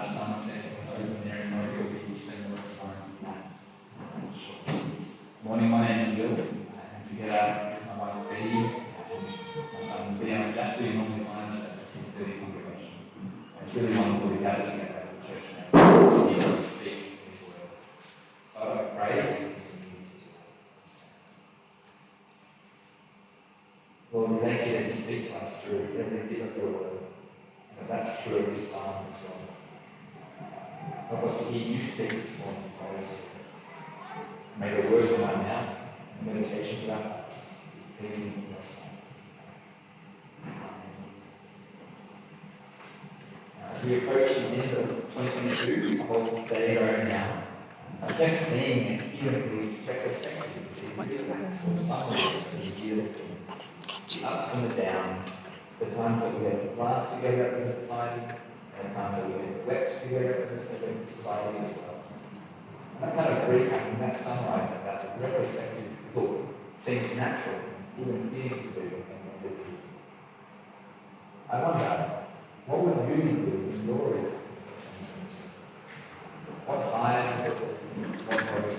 Psalm 7, open there and know you'll be spending a lot of time in morning, my name's Will, and together with my wife Betty and my son Steele, just we normally find us at the 3:30 congregation. It's really wonderful to gather together as a church family to hear God speak His word. So I pray and continue to do that. Lord, we thank you that you speak to us through every bit of your word, and that's true of this psalm as well. Help us to hear you speak this morning, Holy Spirit. May the words of my mouth and the meditations of our hearts be pleasing in your sight. As we approach the end of 2022, a whole day going now, I kept seeing and hearing these retrospectives, these videos or summaries of the year, the ups and the downs, the times that we had laughed together as a society, and the times that we had wept together as a society as well. And that kind of recapping, that summarising, that retrospective look seems natural, even fitting to do and live. I wonder, what would you do in your year of 2022? What highs would you put? What lows?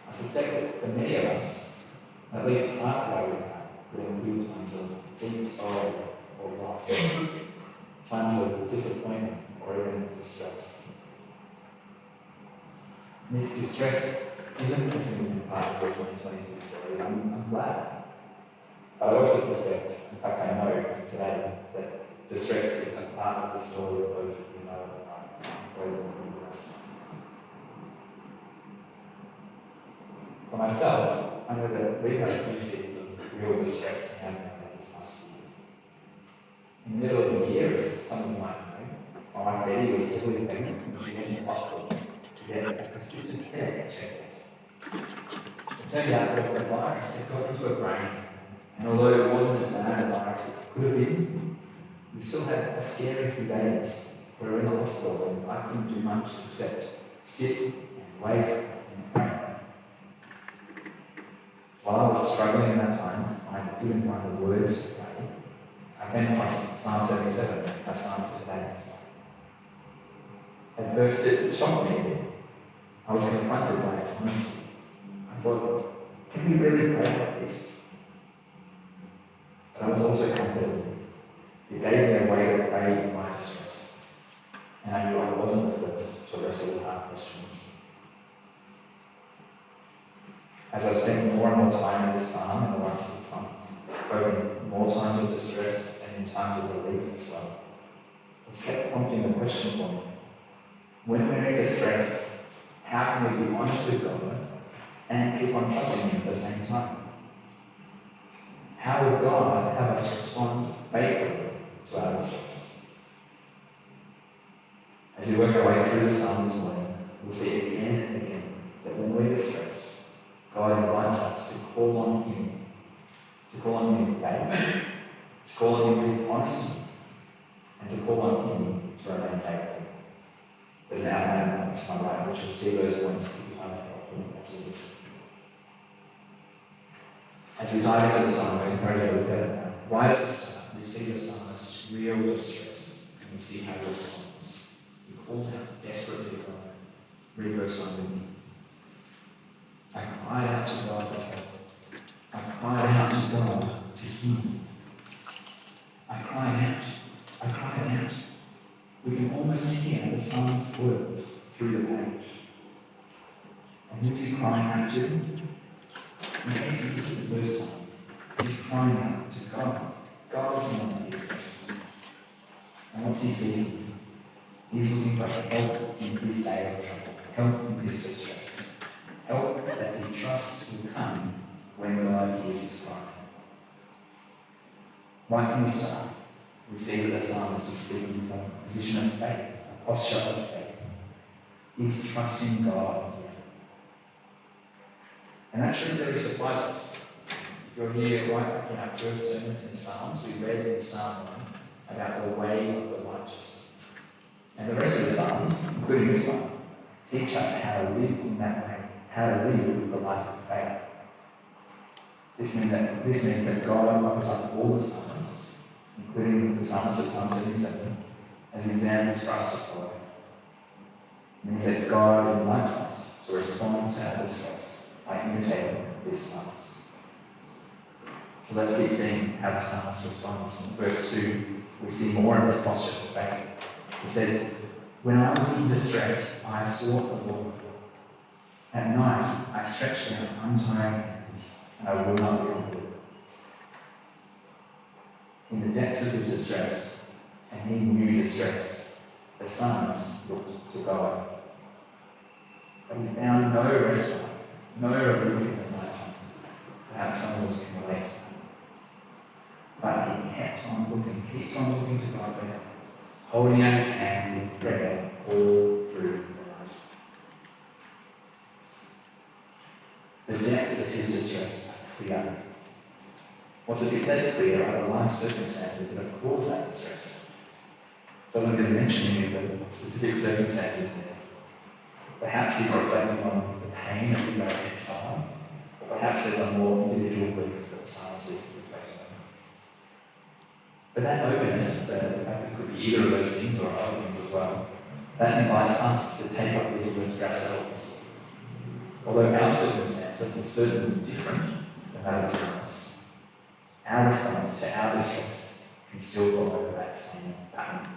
I suspect that for many of us, at least part of our recap would include times of deep sorrow or loss, times of disappointment or even distress. And if distress isn't a significant part of your 2022 story, I'm glad. But I also suspect, in fact I know today, that distress is a part of the story of those that we know in life, those that we bless. For myself, I know that we've had a few seasons of real distress happening this past year. In the middle of the year, as some of you might know, my wife Betty was heavily pregnant and she went into hospital to get a persistent headache checked. It turns out that the virus had got into her brain, and although it wasn't as bad a virus as it could have been, we still had a scary few days. We were in the hospital and I couldn't do much except sit and wait and pray. While I was struggling in that time to even find the words to pray, I came across Psalm 77, our psalm for today. At first it shocked me. I was confronted by its honesty. I thought, can we really pray like this? But I was also comforted. It gave me a way to pray in my distress. And I knew I wasn't the first to wrestle with hard questions. As I spent more and more time in this psalm in the last 6 months, both in more times of distress and in times of relief as well, it's kept prompting the question for me. When we're in distress, how can we be honest with God and keep on trusting Him at the same time? How would God have us respond faithfully to our distress? As we work our way through the psalm this morning, we'll see again and again that when we're distressed, God invites us to call on Him in faith, to call on Him with honesty, and to call on Him to remain faithful. There's an outline to my right, which will see those points behind that as we listen. As we dive into the psalm, I encourage you to look at it now. Right at the start, we see the psalmist's real distress, and we see how he responds. He calls out desperately to God. Read verse 1 with me. I cried out to God for help. I cried out to God to hear me. I cried out. I cried out. We can almost hear the psalmist's words through the page. And who's he crying out to? In case you listen the first time, he's crying out to God. God is the one that he's rescuing. And what's he seeing? He's looking for help in his day of trouble, help in his distress, help that he trusts will come when God hears his cry. Right from the start, we see that the psalmist is speaking from a position of faith, a posture of faith. He's trusting God here. And that shouldn't really surprise us. If you're here right back in our first sermon in Psalms, we read in Psalm 1 about the way of the righteous. And the rest of the Psalms, including this one, teach us how to live in that way, how to live the life of faith. This means that God offers up all the psalmists, including the psalmist of Psalm 77, as examples for us to follow. It means that God invites us to respond to our distress by imitating this psalmist. So let's keep seeing how the psalmist responds. In verse 2, we see more of this posture of faith. It says, "When I was in distress, I sought the Lord. At night, I stretched out untiring hands, and I would not be comforted." In the depths of his distress, and he knew distress, the psalmist looked to God. But he found no respite, no relief in the night. Perhaps some of us can relate. But he kept on looking, keeps on looking to God for help, holding out his hands in prayer all through the night. The depths of his distress are clear. What's a bit less clear are the life circumstances that have caused that distress. It doesn't really mention any of the specific circumstances there. Perhaps he's reflecting on the pain of his own exile, or perhaps there's a more individual grief that the psalmist is reflecting on. But that openness, the fact that it could be either of those things or other things as well, that invites us to take up these words for ourselves. Although our circumstances are certainly different than that of the psalmist, our response to our distress can still follow that same pattern.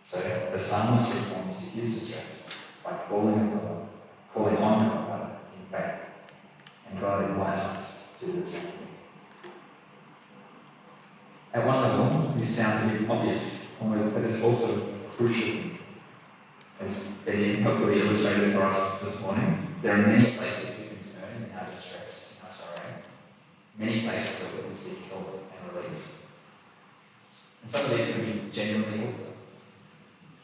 So the psalmist responds to his distress by calling on God in faith, and God invites us to do the same thing. At one level, this sounds a bit obvious, but it's also crucial. As Betty hopefully illustrated for us this morning, there are many places we can turn in our distress, our sorrow. Many places that we can seek help and relief. And some of these can be genuinely helpful,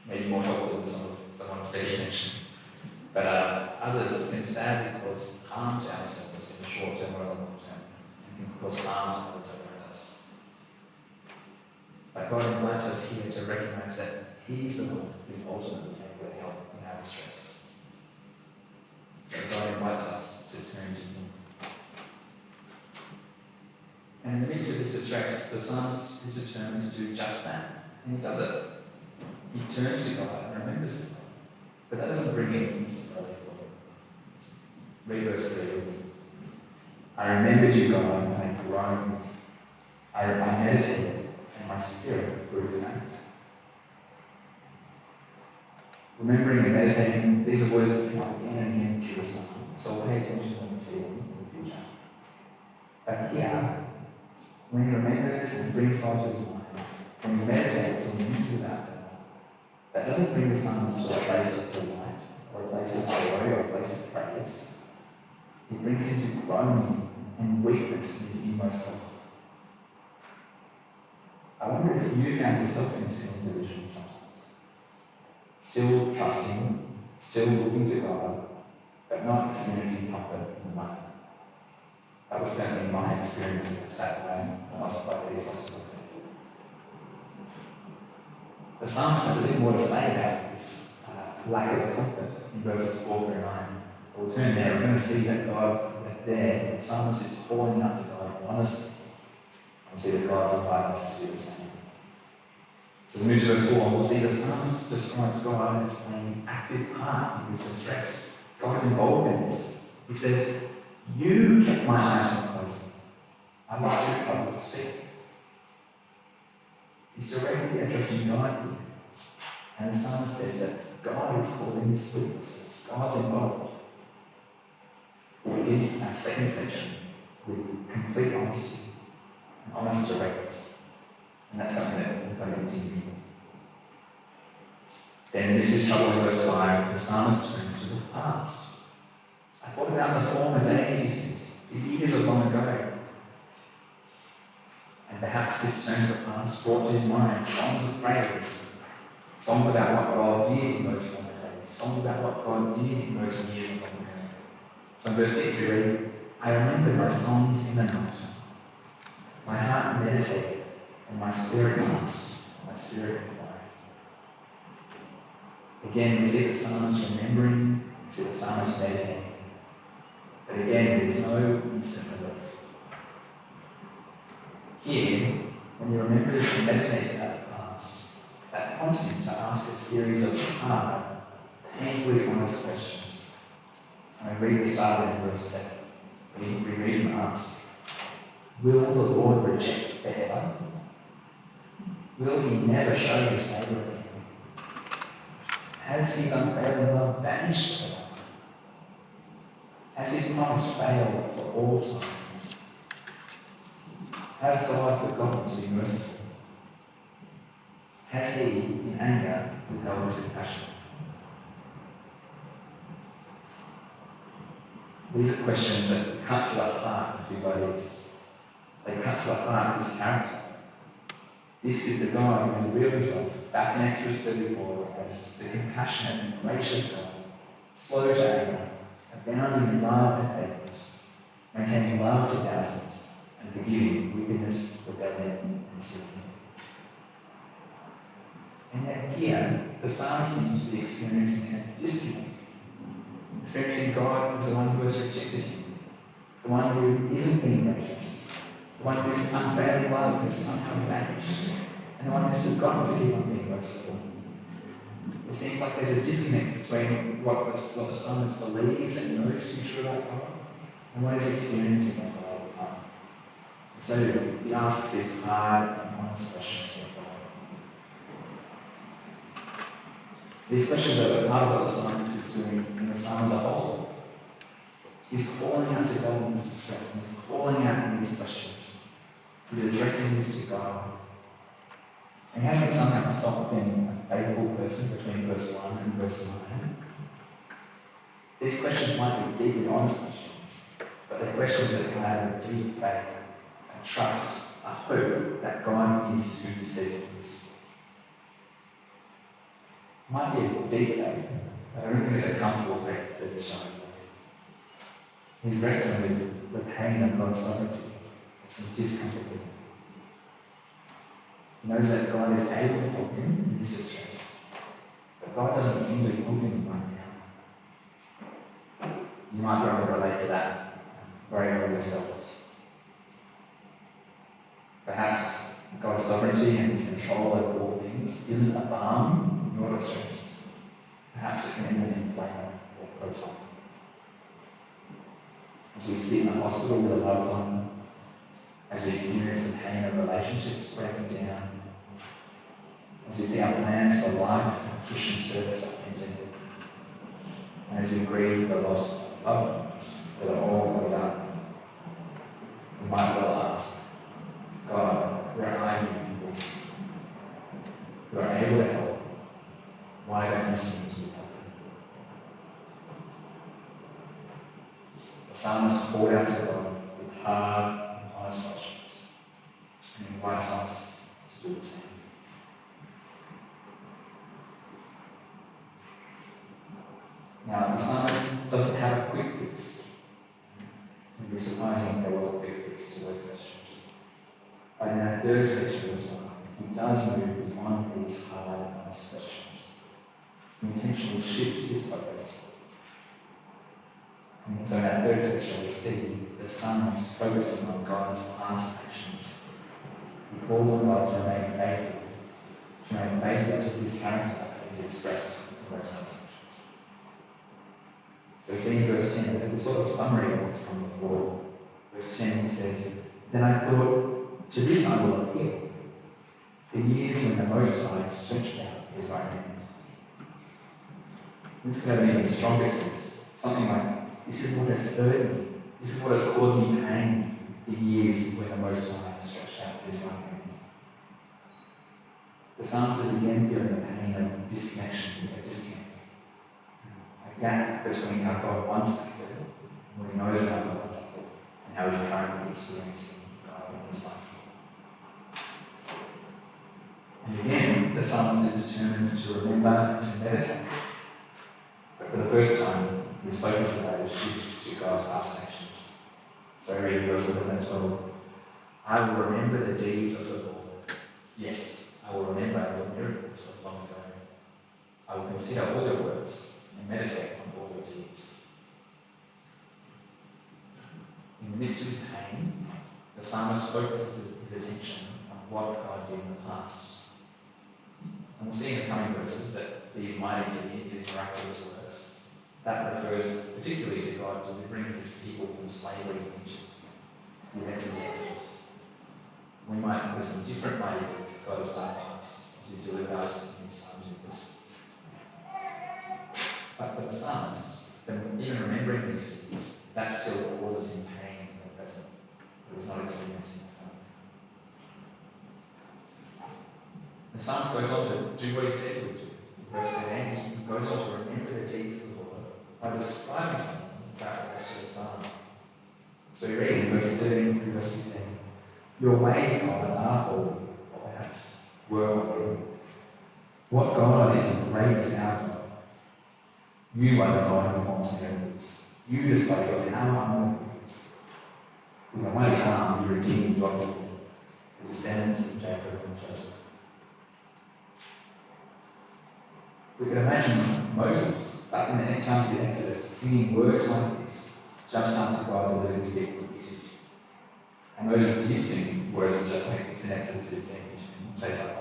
maybe more helpful than some of the ones Betty mentioned. But others can sadly cause harm to ourselves in the short term or the long term, and can cause harm to others around us. But God invites us here to recognize that He's the one who's ultimately able to help in our distress. So God invites us to turn to Him. And in the midst of this distress, the psalmist is determined to do just that. And he does it. He turns to God and remembers Him. But that doesn't bring any instant relief for him. Read verse 3 with me. "I remembered you, God, and I groaned. I meditated, and my spirit grew faint." Remembering and meditating, these are words that come up again and again through the psalm. So pay attention when you see them in the future. But here, when he remembers and brings God to his mind, when he meditates and thinks about God, that doesn't bring the psalmist to a place of delight, or a place of joy, or a place of praise. It brings him to groaning and weakness in his inmost self. I wonder if you found yourself in a similar position sometimes. Still trusting, still looking to God, but not experiencing comfort in the moment. That was certainly my experience as I sat away and lost by these hospitals. The psalmist has a bit more to say about this lack of comfort in verses 4 through 9. So we'll turn there. We're going to see that the psalmist is calling out to God honestly. We'll see that God's inviting us to do the same. So we move to verse 4. We'll see the psalmist describes God as playing active part in his distress. God's involved in this. He says, "You kept my eyes from closing. I was too troubled to speak." He's directly addressing God here. And the psalmist says that God is calling his weaknesses. God's involved. He begins our second section with complete honesty and honest directness. And that's something that we're going to continue. Then this is trouble in verse 5. The psalmist turns to the past. I thought about the former days, he says, the years of long ago. And perhaps this turn to the past brought to his mind songs of praise, songs about what God did in those former days, songs about what God did in those years of long ago. So in verse 6 we read, "I remembered my songs in the night. My heart meditated, and my spirit asked, my spirit inquired." Again, we see the psalmist remembering, we see the psalmist meditating. But again, there is no instant relief. Here, when he remembers and meditates about the past that prompts him to ask a series of hard, painfully honest questions. And we read the start in verse 7. We read him ask, will the Lord reject forever? Will he never show his favour again? Has his unfailing love vanished forever? Has his promise failed for all time? Has God forgotten to be merciful? Has he, in anger, withheld his compassion? These are questions that cut to the heart of who God is. They cut to the heart of his character. This is the God who revealed himself back in Exodus 34 as the compassionate and gracious God, slow to anger, abounding in love and faithfulness, maintaining love to thousands, and forgiving wickedness, rebellion, and sin. And yet here, the psalmist seems to be experiencing a disconnect. Experiencing God as the one who has rejected him, the one who isn't being gracious, the one whose unfailing love has somehow vanished, and the one who's forgotten to keep on being merciful. It seems like there's a disconnect between what the psalmist believes and knows to be true about God and what he's experiencing about God all the time. And so he asks these hard and honest questions of God. These questions are part of what the psalmist is doing in the psalm as a whole. He's calling out to God in his distress, and he's calling out in these questions. He's addressing this to God. And he hasn't somehow stopped being a faithful person between verse 1 and verse 9. These questions might be deeply honest questions, but they're questions that can add a deep faith, a trust, a hope that God is who he says he is. It might be a deep faith, but I don't think it's a comfortable faith that is showing. He's wrestling with the pain of God's sovereignty. It's some discomfort for him. He knows that God is able to help him in his distress, but God doesn't seem to be helping him right now. You might be able to relate to that very well yourselves. Perhaps God's sovereignty and his control over all things isn't a balm in your distress. Perhaps it can end in flame or proton. As we sit in a hospital with a loved one, as we experience the pain of relationships breaking down, as we see our plans for life and Christian service upended, and as we grieve the loss of loved ones that are all laid up, we might well ask, God, where are you in this? You are able to help. Why don't you seem to be helping? The psalmist called out to God with hard and honest questions, and he invites us to do the same. Now, the psalmist doesn't have a quick fix. It would be surprising if there was a quick fix to those questions. But in that third section of the psalm, he does move beyond these hard and honest questions. He intentionally shifts his focus. And so in that third section, we see the psalmist focusing on God's past actions. He calls on God to remain faithful to his character as expressed in those past actions. So we see in verse 10 that there's a sort of summary of what's come before. Verse 10 he says, then I thought, to this I will appeal, the years when the Most High stretched out his right hand. This could have an even stronger sense, something like, this is what has hurt me, this is what has caused me pain, the years when the Most High stretched out his right hand. The psalmist is again feeling the pain of disconnection, a disconnect. A gap between how God once acted, and what he knows about God once acted, and how he's currently experiencing God in his life. And again, the psalmist is determined to remember and to meditate. But for the first time, his focus of that shifts to God's past actions. So I read verse 11 and 12. I will remember the deeds of the Lord. Yes, I will remember your miracles of long ago. I will consider all your works and meditate on all your deeds. In the midst of his pain, the psalmist focuses his attention on what God did in the past. And we'll see in the coming verses that these mighty deeds, these miraculous works, that refers particularly to God delivering his people from slavery in Egypt, the events of the Exodus. We might know some different mighty deeds that God has done for us as he's delivered us in his Son Jesus. But for the psalmist, even remembering these deeds, that still causes him pain in the present. He was not experiencing that. The psalmist goes on to do what he said he would do. In verse 13, he goes on to remember the deeds of the Lord by describing something about the rest of the psalm. So we read in verse 13 through verse 15, your ways, God, are holy, or perhaps were holy. What God is as great as our God. You are the God who forms miracles. You display your power among the peoples. With a mighty arm, you redeemed your people, the descendants of Jacob and Joseph. We can imagine Moses, back in the times of the Exodus, singing words like this, just after God delivered his people from Egypt. And Moses did sing words just like this in Exodus 15, which plays like that.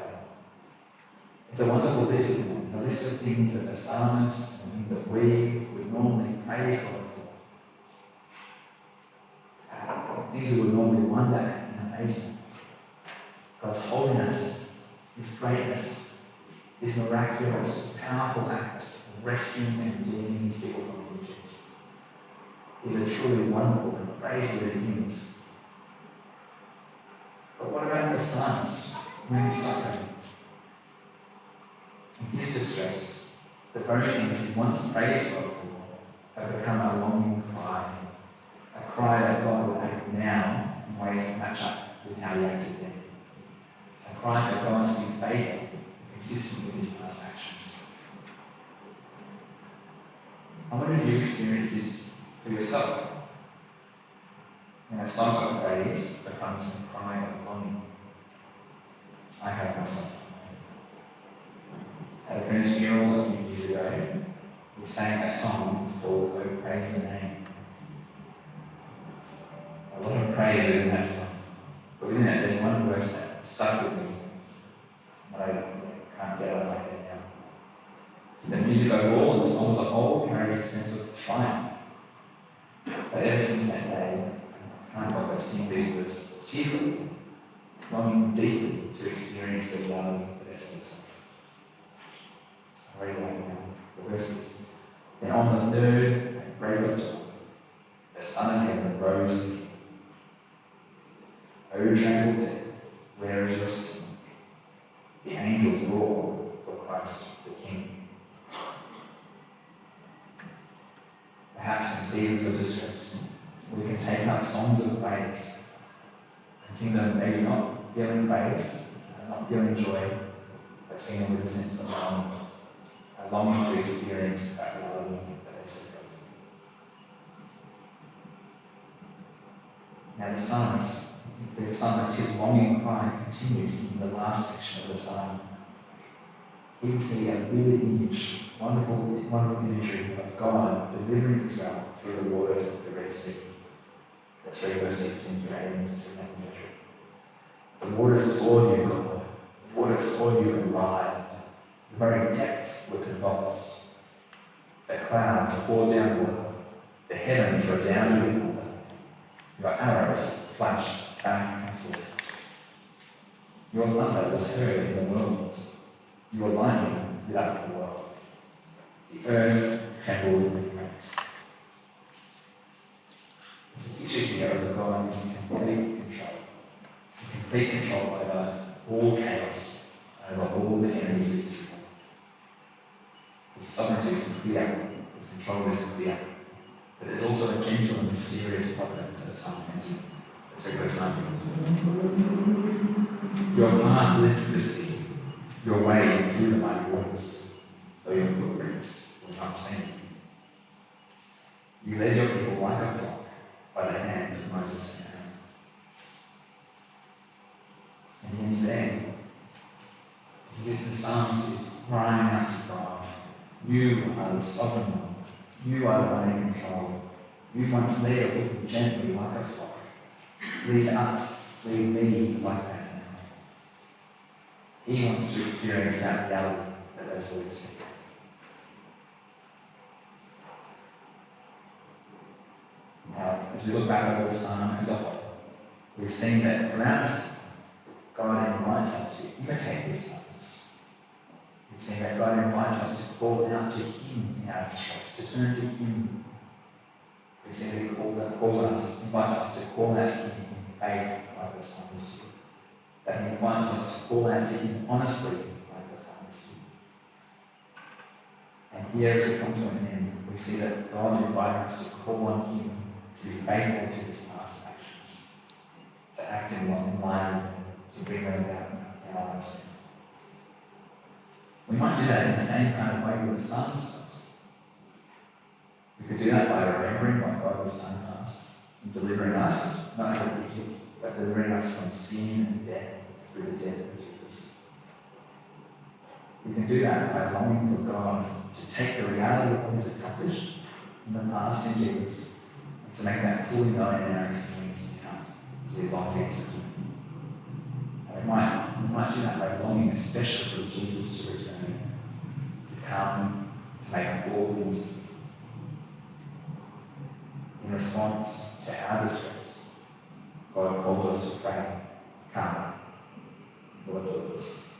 It's a wonderful list, isn't it? A list of things that the psalmist and things that we would normally praise God for. Things we would normally wonder at in amazement. God's holiness, his greatness, his miraculous, powerful act of rescuing and redeeming his people from Egypt is a truly wonderful and praiseworthy things. But what about the psalmist when he's suffering? In his distress, the very things he once praised God for have become a longing cry, a cry that God will act now in ways that match up with how he acted then, a cry for God to be faithful and consistent with his past actions. I wonder if you've experienced this for yourself. When a song of praise becomes a cry of longing. I have myself. At a friend's funeral a few years ago, we sang a song that's called "Oh Praise the Name." A lot of praise within that song, but within it there's one verse that stuck with me that I can't get out of my head now. The music overall and the song as a whole carries a sense of triumph. But ever since that day, I can't help but sing this verse cheerfully, longing deeply to experience the reality of its person. I read it like now. The verse is, then on the third at break of dawn, the Son of Heaven rose again. O trampled death, where is your sting? The angels roar for Christ the King. Perhaps in seasons of distress, we can take up songs of praise and sing them maybe not feeling praise, not feeling joy, but sing them with a sense of longing, a longing to experience that reality that is of God. Now the psalmist, his longing cry continues in the last section of the psalm. Here we see a vivid image, wonderful imagery of God delivering Israel through the waters of the Red Sea. Let's read verse 16 through 18 to see that imagery. The waters saw you, God. The waters saw you and writhed. The very depths were convulsed. The clouds poured down water. The heavens resounded with thunder. Your arrows flashed back and forth. Your thunder was heard in the worlds. Your lightning lit up the world. The earth trembled and quaked. It's a picture here of the God who's in complete control. In complete control over all chaos, over all the enemies of his people. His sovereignty is clear, his control is clear. But there's also a gentle and mysterious providence that some mention. Let's read verse 19. Your path led through the sea, your way through the mighty waters, though your footprints were not seen. You led your people like a flock by the hand of Moses and Aaron. And he ends there. It's as if the psalmist is crying out to God, you are the sovereign one. You are the one in control. You once led your people gently like a flock. Lead us, lead me like that now. He wants to experience that reality that those words speak. Now, as we look back over the psalm as a whole, we've seen that throughout the psalm, God invites us to imitate this psalmist. We've seen that God invites us to call out to Him in our distress, to turn to Him. We've seen that He invites us to call out to Him in faith, like the psalmist did. That He invites us to call out to Him honestly, like the psalmist did. And here, as we come to an end, we see that God's inviting us to call on Him to be faithful to His past actions, to act in line with them, to bring them about in our lives. We might do that in the same kind of way with the psalmist does. We could do that by remembering what God has done for us, in delivering us, not out of wicked, but delivering us from sin and death through the death of Jesus. We can do that by longing for God to take the reality of what He's accomplished in the past in Jesus and to make that fully known in our experience now as we long for eternity. And we might do that by longing especially for Jesus to return, to come, to make all things new. In response to our distress, God calls us to pray, come, Lord Jesus,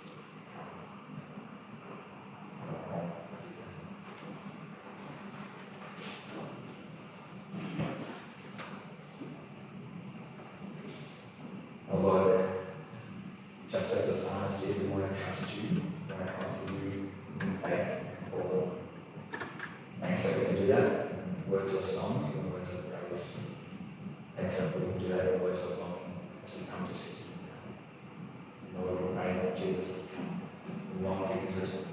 come. Oh Lord, just as the psalmist said, we want to trust You, we want to come to You in faith and call on. Thanks that we can do that in words of song, in words of praise. Thanks that we can do that in words of longing as we come to see You now. Lord, we pray that Jesus will come. We long for His return.